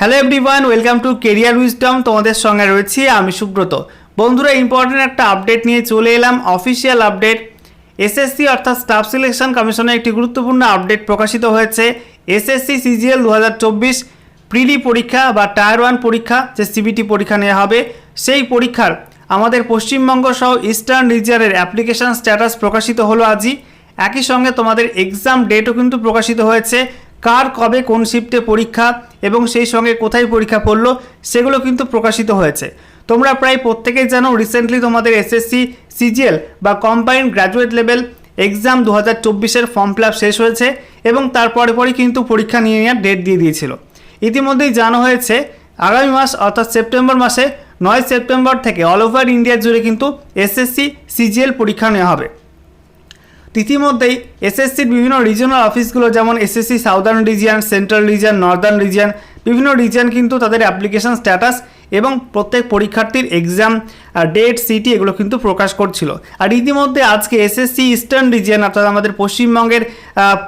Hello everyone, welcome to career wisdom. তোমাদের সঙ্গে রয়েছি আমি সুব্রত। বন্ধুরা, ইম্পর্টেন্ট একটা আপডেট নিয়ে চলে এলাম, অফিসিয়াল আপডেট। এসএসসি অর্থাৎ স্টাফ সিলেকশন কমিশনের একটি গুরুত্বপূর্ণ আপডেট প্রকাশিত হয়েছে। এসএসসি সিজিএল 2024 প্রিলি পরীক্ষা বা টায়ার 1 পরীক্ষা, যে সিবিটি পরীক্ষা নেওয়া হবে, সেই পরীক্ষার আমাদের পশ্চিমবঙ্গ সহ ইস্টার্ন রিজিয়নের অ্যাপ্লিকেশন স্ট্যাটাস প্রকাশিত হলো আজই। একই সঙ্গে তোমাদের এক্সাম ডেটও কিন্তু প্রকাশিত হয়েছে, কার কবে কোন শিফটে পরীক্ষা এবং সেই সঙ্গে কোথায় পরীক্ষা পড়লো সেগুলো কিন্তু প্রকাশিত হয়েছে। তোমরা প্রায় প্রত্যেকেই জানো, রিসেন্টলি তোমাদের এসএসসি সিজিএল বা কম্বাইন্ড গ্র্যাজুয়েট লেভেল এক্সাম 2024-এর ফর্ম ফিল আপ শেষ হয়েছে এবং তারপরে পরই কিন্তু পরীক্ষা নিয়ে নেওয়ার ডেট দিয়ে দিয়েছিল। ইতিমধ্যেই জানা হয়েছে আগামী মাস অর্থাৎ সেপ্টেম্বর মাসে 9 সেপ্টেম্বর থেকে অল ওভার ইন্ডিয়া জুড়ে কিন্তু এসএসসি সিজিএল পরীক্ষা নেওয়া হবে। ইতিমধ্যেই এসএসসির বিভিন্ন রিজিওনাল অফিসগুলো, যেমন SSC southern region, central region, Northern region, বিভিন্ন রিজিয়ন কিন্তু তাদের অ্যাপ্লিকেশন স্ট্যাটাস এবং প্রত্যেক পরীক্ষার্থীর এক্সাম ডেট, সিটি এগুলো কিন্তু প্রকাশ করছিল। আর ইতিমধ্যে আজকে এসএসসি ইস্টার্ন রিজিয়ন অর্থাৎ আমাদের পশ্চিমবঙ্গের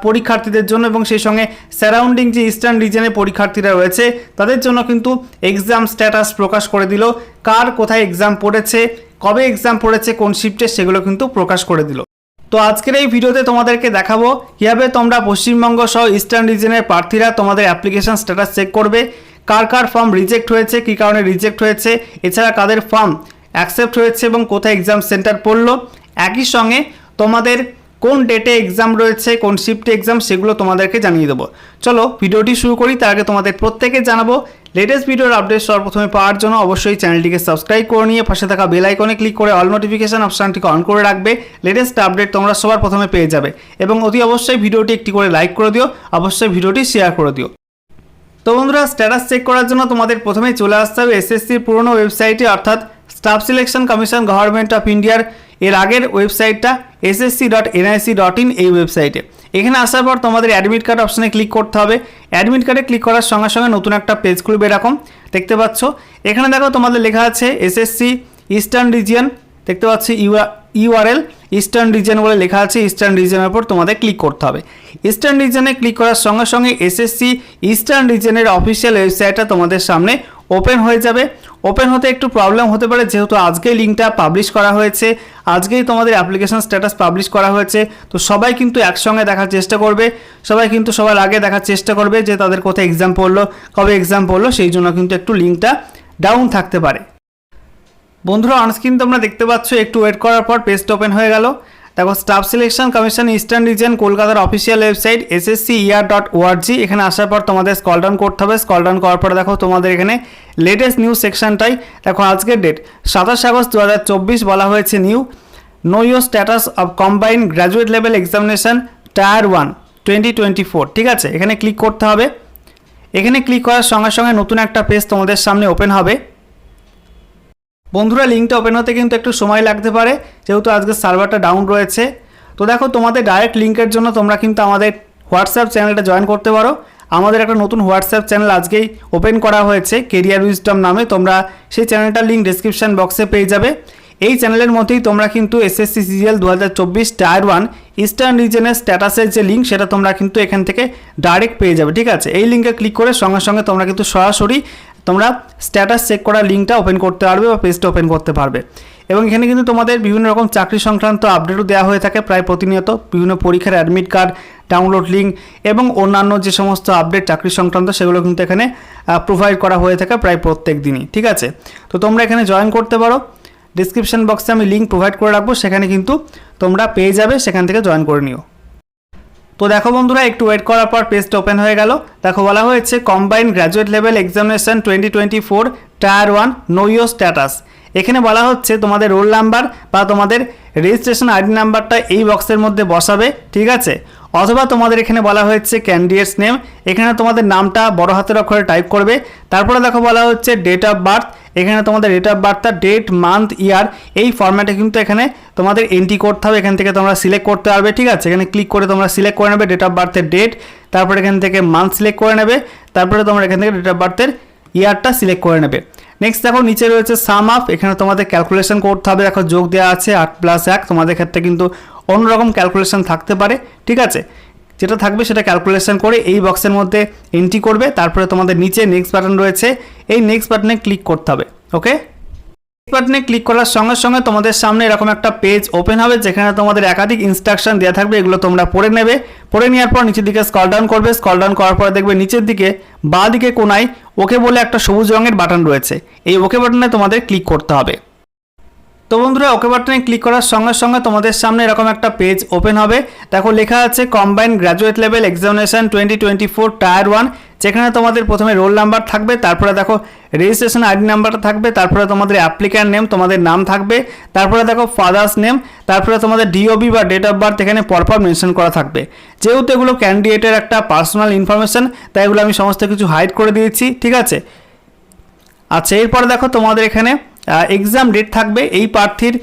পরীক্ষার্থীদের জন্য এবং সেই সঙ্গে সারাউন্ডিং যে ইস্টার্ন রিজিয়নের পরীক্ষার্থীরা রয়েছে তাদের জন্য কিন্তু এক্সাম স্ট্যাটাস প্রকাশ করে দিল। কার কোথায় এক্সাম পড়েছে, কবে এক্সাম পড়েছে, কোন শিফটে, সেগুলো কিন্তু প্রকাশ করে দিল। তো আজকের এই ভিডিওতে তোমাদেরকে দেখাবো কীভাবে তোমরা পশ্চিমবঙ্গ সহ ইস্টার্ন রিজিয়নের প্রার্থীরা তোমাদের অ্যাপ্লিকেশন স্ট্যাটাস চেক করবে, কার কার ফর্ম রিজেক্ট হয়েছে, কী কারণে রিজেক্ট হয়েছে, এছাড়া কাদের ফর্ম অ্যাকসেপ্ট হয়েছে এবং কোথায় এক্সাম সেন্টার পড়লো, একই সঙ্গে তোমাদের কোন ডেটে এক্সাম রয়েছে, কোন শিফটে এক্সাম, সেগুলো তোমাদেরকে জানিয়ে দেবো। চলো ভিডিওটি শুরু করি। তার আগে তোমাদের প্রত্যেকে জানাবো, লেটেস্ট ভিডিওর আপডেট সর্বপ্রথমে পাওয়ার জন্য অবশ্যই চ্যানেলটিকে সাবস্ক্রাইব করে নিয়ে পাশে থাকা বেল আইকনে ক্লিক করে অল নোটিফিকেশন অপশানটিকে অন করে রাখবে। লেটেস্ট আপডেট তোমরা সবার প্রথমে পেয়ে যাবে এবং অতি অবশ্যই ভিডিওটি একটি করে লাইক করে দিও, অবশ্যই ভিডিওটি শেয়ার করে দিও। তো বন্ধুরা, স্ট্যাটাস চেক করার জন্য তোমাদের প্রথমেই চলে আসতে হবে এসএসসির পুরনো ওয়েবসাইটে অর্থাৎ staff selection commission government of ইন্ডিয়ার এর আগের ওয়েবসাইটটা ssc.nic.in, এই ওয়েবসাইটে। এখানে আসার পর তোমাদের অ্যাডমিট কার্ড অপশানে ক্লিক করতে হবে। অ্যাডমিট কার্ডে ক্লিক করার সঙ্গে সঙ্গে নতুন একটা পেজ খুলবে, এরকম দেখতে পাচ্ছ। এখানে দেখো তোমাদের লেখা আছে এসএসসি ইস্টার্ন রিজিয়ন, দেখতে পাচ্ছি ইউআরএল ইস্টার্ন রিজিয়ন বলে লেখা আছে। ইস্টার্ন রিজিয়নের উপর তোমাদের ক্লিক করতে হবে। ইস্টার্ন রিজিয়নে ক্লিক করার সঙ্গে সঙ্গে এসএসসি ইস্টার্ন রিজিয়নের অফিসিয়াল ওয়েবসাইটটা তোমাদের সামনে ওপেন হয়ে যাবে। ওপেন হতে একটু প্রবলেম হতে পারে, যেহেতু আজকেই লিঙ্কটা পাবলিশ করা হয়েছে, আজকেই তোমাদের অ্যাপ্লিকেশন স্ট্যাটাস পাবলিশ করা হয়েছে। তো সবাই কিন্তু একসঙ্গে দেখার চেষ্টা করবে, সবাই কিন্তু সবার আগে দেখার চেষ্টা করবে যে তাদের কোথায় এক্সাম পড়লো, কবে এক্সাম পড়লো, সেই জন্য কিন্তু একটু লিঙ্কটা ডাউন থাকতে পারে। বন্ধুরা, অনস্ক্রিন তোমরা দেখতে পাচ্ছ, একটু ওয়েট করার পর পেজটা ওপেন হয়ে গেল। দেখো, staff selection commission eastern region কলকাতার অফিসিয়াল ওয়েবসাইট sscer.org। এখানে আসার পর তোমাদের স্ক্রল ডাউন করতে হবে। স্ক্রল ডাউন করার পর দেখো তোমাদের এখানে লেটেস্ট নিউজ সেকশনটাই দেখো, আজকের ডেট 27 আগস্ট 2024, বলা হয়েছে know your status of combined graduate level examination tyre 1 2024। ঠিক আছে, এখানে ক্লিক করতে হবে। এখানে ক্লিক করার সঙ্গে সঙ্গে নতুন একটা পেজ তোমাদের সামনে ওপেন হবে। বন্ধুরা, লিঙ্কটা ওপেন হতে কিন্তু একটু সময় লাগতে পারে, যেহেতু আজকে সার্ভারটা ডাউন রয়েছে। তো দেখো, তোমাদের ডাইরেক্ট লিঙ্কের জন্য তোমরা কিন্তু আমাদের হোয়াটসঅ্যাপ চ্যানেলটা জয়েন করতে পারো। আমাদের একটা নতুন হোয়াটসঅ্যাপ চ্যানেল আজকেই ওপেন করা হয়েছে কেরিয়ার উইজডম নামে। তোমরা সেই চ্যানেলটার লিঙ্ক ডেসক্রিপশন বক্সে পেয়ে যাবে। এই চ্যানেলের মধ্যেই তোমরা কিন্তু এসএসসি সিজিএল 2024 টায়ার 1 ইস্টার্ন রিজিয়নের স্ট্যাটাসের যে লিঙ্ক, সেটা তোমরা কিন্তু এখান থেকে ডাইরেক্ট পেয়ে যাবে। ঠিক আছে, এই লিঙ্কে ক্লিক করে সঙ্গে সঙ্গে তোমরা কিন্তু সরাসরি তোমরা স্ট্যাটাস চেক করার লিঙ্কটা ওপেন করতে পারবে বা পেজটা ওপেন করতে পারবে। এবং এখানে কিন্তু তোমাদের বিভিন্ন রকম চাকরি সংক্রান্ত আপডেটও দেওয়া হয়ে থাকে প্রায় প্রতিনিয়ত। বিভিন্ন পরীক্ষার অ্যাডমিট কার্ড, ডাউনলোড লিঙ্ক এবং অন্যান্য যে সমস্ত আপডেট চাকরি সংক্রান্ত, সেগুলো কিন্তু এখানে প্রোভাইড করা হয়ে থাকে প্রায় প্রত্যেক দিনই। ঠিক আছে, তো তোমরা এখানে জয়েন করতে পারো। ডিসক্রিপশন বক্সে আমি লিঙ্ক প্রোভাইড করে রাখবো, সেখানে কিন্তু তোমরা পেয়ে যাবে, সেখান থেকে জয়েন করে নিও। তো দেখো বন্ধুরা, একটু ওয়েট করার পর পেজটা ওপেন হয়ে গেল। দেখো, বলা হয়েছে combined graduate level examination 2024 tyre 1 know your status. এখানে বলা হচ্ছে তোমাদের রোল নাম্বার বা তোমাদের রেজিস্ট্রেশন আইডি নাম্বারটা এই বক্সের মধ্যে বসাবে। ঠিক আছে, অথবা তোমাদের এখানে বলা হয়েছে ক্যান্ডিডেটস নেম, এখানে তোমাদের নামটা বড় হাতের অক্ষরে টাইপ করবে। তারপরে দেখো বলা হচ্ছে ডেট অফ বার্থ, এখানে তোমাদের ডেট অফ বার্থটা ডেট, মান্থ, ইয়ার এই ফরম্যাটে কিন্তু এখানে তোমাদের এন্ট্রি করতে হবে। এখান থেকে তোমরা সিলেক্ট করতে পারবে। ঠিক আছে, এখানে ক্লিক করে তোমরা সিলেক্ট করে নেবে ডেট অফ বার্থের ডেট, তারপরে এখান থেকে মান্থ সিলেক্ট করে নেবে, তারপরে তোমরা এখান থেকে ডেট অফ বার্থের ইয়ারটা সিলেক্ট করে নেবে। নেক্সট দেখো, নিচে রয়েছে সাম আপ, এখানে তোমাদের ক্যালকুলেশন করতে হবে। দেখো, যোগ দেওয়া আছে 8 + 1, তোমাদের ক্ষেত্রে কিন্তু অন্যরকম ক্যালকুলেশন থাকতে পারে। ঠিক আছে, যেটা থাকবে সেটা ক্যালকুলেশন করে এই বক্সের মধ্যে এন্ট্রি করবে। তারপরে তোমাদের নিচে নেক্সট বাটন রয়েছে, এই নেক্সট বাটনে ক্লিক করতে হবে। ওকে, নেক্সট বাটনে ক্লিক করার সঙ্গে সঙ্গে তোমাদের সামনে এরকম একটা পেজ ওপেন হবে, যেখানে তোমাদের একাধিক ইনস্ট্রাকশন দেওয়া থাকবে। এগুলো তোমরা পড়ে নেবে। পড়ে নেওয়ার পর নিচের দিকে স্ক্রল ডাউন করবে। স্ক্রল ডাউন করার পরে দেখবে নিচের দিকে বাঁ দিকে কোনায় ওকে বলে একটা সবুজ রঙের বাটন রয়েছে। এই ওকে বাটনে তোমাদের ক্লিক করতে হবে। তো বন্ধুরা, ওকে বাটনে ক্লিক করার সঙ্গে সঙ্গে তোমাদের সামনে এরকম একটা পেজ ওপেন হবে। দেখো লেখা আছে combined graduate level examination 2024 tyre 1, যেখানে তোমাদের প্রথমে রোল নাম্বার থাকবে, তারপরে দেখো রেজিস্ট্রেশন আইডি নাম্বারটা থাকবে, তারপরে তোমাদের অ্যাপ্লিক্যান্ট নেম, তোমাদের নাম থাকবে, তারপরে দেখো ফাদার্স নেম, তারপরে তোমাদের ডিওবি বা ডেট অফ বার্থ এখানে পরপর মেনশন করা থাকবে। যেহেতু এগুলো ক্যান্ডিডেটের একটা পার্সোনাল ইনফরমেশন, তাই এগুলো আমি সমস্ত কিছু হাইড করে দিয়েছি। ঠিক আছে, আচ্ছা, এরপরে দেখো তোমাদের এখানে এক্সাম ডেট থাকবে। এই প্রার্থীর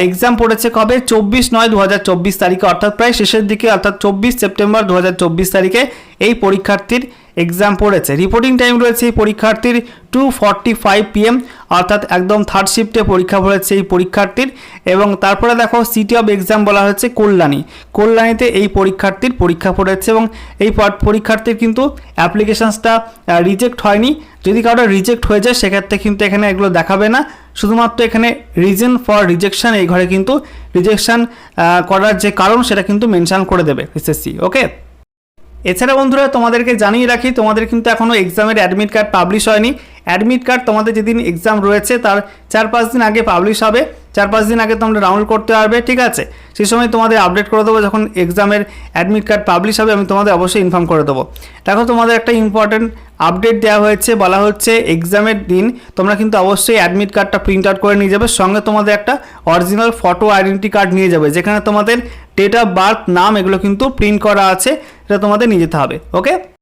এক্সাম পড়েছে কবে? 24/9/2024 তারিখে, অর্থাৎ প্রায় শেষের দিকে, অর্থাৎ 24 সেপ্টেম্বর 2024 তারিখে এই পরীক্ষার্থীর এক্সাম পড়েছে। রিপোর্টিং টাইম রয়েছে এই পরীক্ষার্থীর 2:45 PM, অর্থাৎ একদম থার্ড শিফটে পরীক্ষা পড়েছে এই পরীক্ষার্থীর। এবং তারপরে দেখো সিটি অফ এক্সাম বলা হচ্ছে কল্যাণী। কল্যাণীতে এই পরীক্ষার্থীর পরীক্ষা পড়েছে এবং এই পরীক্ষার্থীর কিন্তু অ্যাপ্লিকেশানসটা রিজেক্ট হয়নি। যদি কারো রিজেক্ট হয়ে যায় সেক্ষেত্রে কিন্তু এখানে এগুলো দেখাবে না, শুধুমাত্র এখানে রিজন ফর রিজেকশন, এই ঘরে কিন্তু রিজেকশন করার যে কারণ সেটা কিন্তু মেনশন করে দেবে এসএসসি। ওকে, এছাড়া বন্ধুরা তোমাদেরকে জানিয়ে রাখি, তোমাদের কিন্তু এখনও এক্সামের অ্যাডমিট কার্ড পাবলিশ হয়নি। অ্যাডমিট কার্ড তোমাদের যেদিন এক্সাম রয়েছে তার 4-5 দিন আগে পাবলিশ হবে। 4-5 দিন আগে তোমরা ডাউনলোড করতে পারবে। ঠিক আছে, সেই সময় তোমাদের আপডেট করে দেবো। যখন এক্সামের অ্যাডমিট কার্ড পাবলিশ হবে আমি তোমাদের অবশ্যই ইনফর্ম করে দেবো। দেখো তোমাদের একটা ইম্পর্টেন্ট আপডেট দেওয়া হয়েছে, বলা হচ্ছে এক্সামের দিন তোমরা কিন্তু অবশ্যই অ্যাডমিট কার্ডটা প্রিন্ট আউট করে নিয়ে যাবে, সঙ্গে তোমাদের একটা অরিজিনাল ফটো আইডেন্টি কার্ড নিয়ে যাবে, যেখানে তোমাদের ডেট অফ বার্থ, নাম এগুলো কিন্তু প্রিন্ট করা আছে, এটা তোমাদের নিয়ে যেতে হবে। ওকে।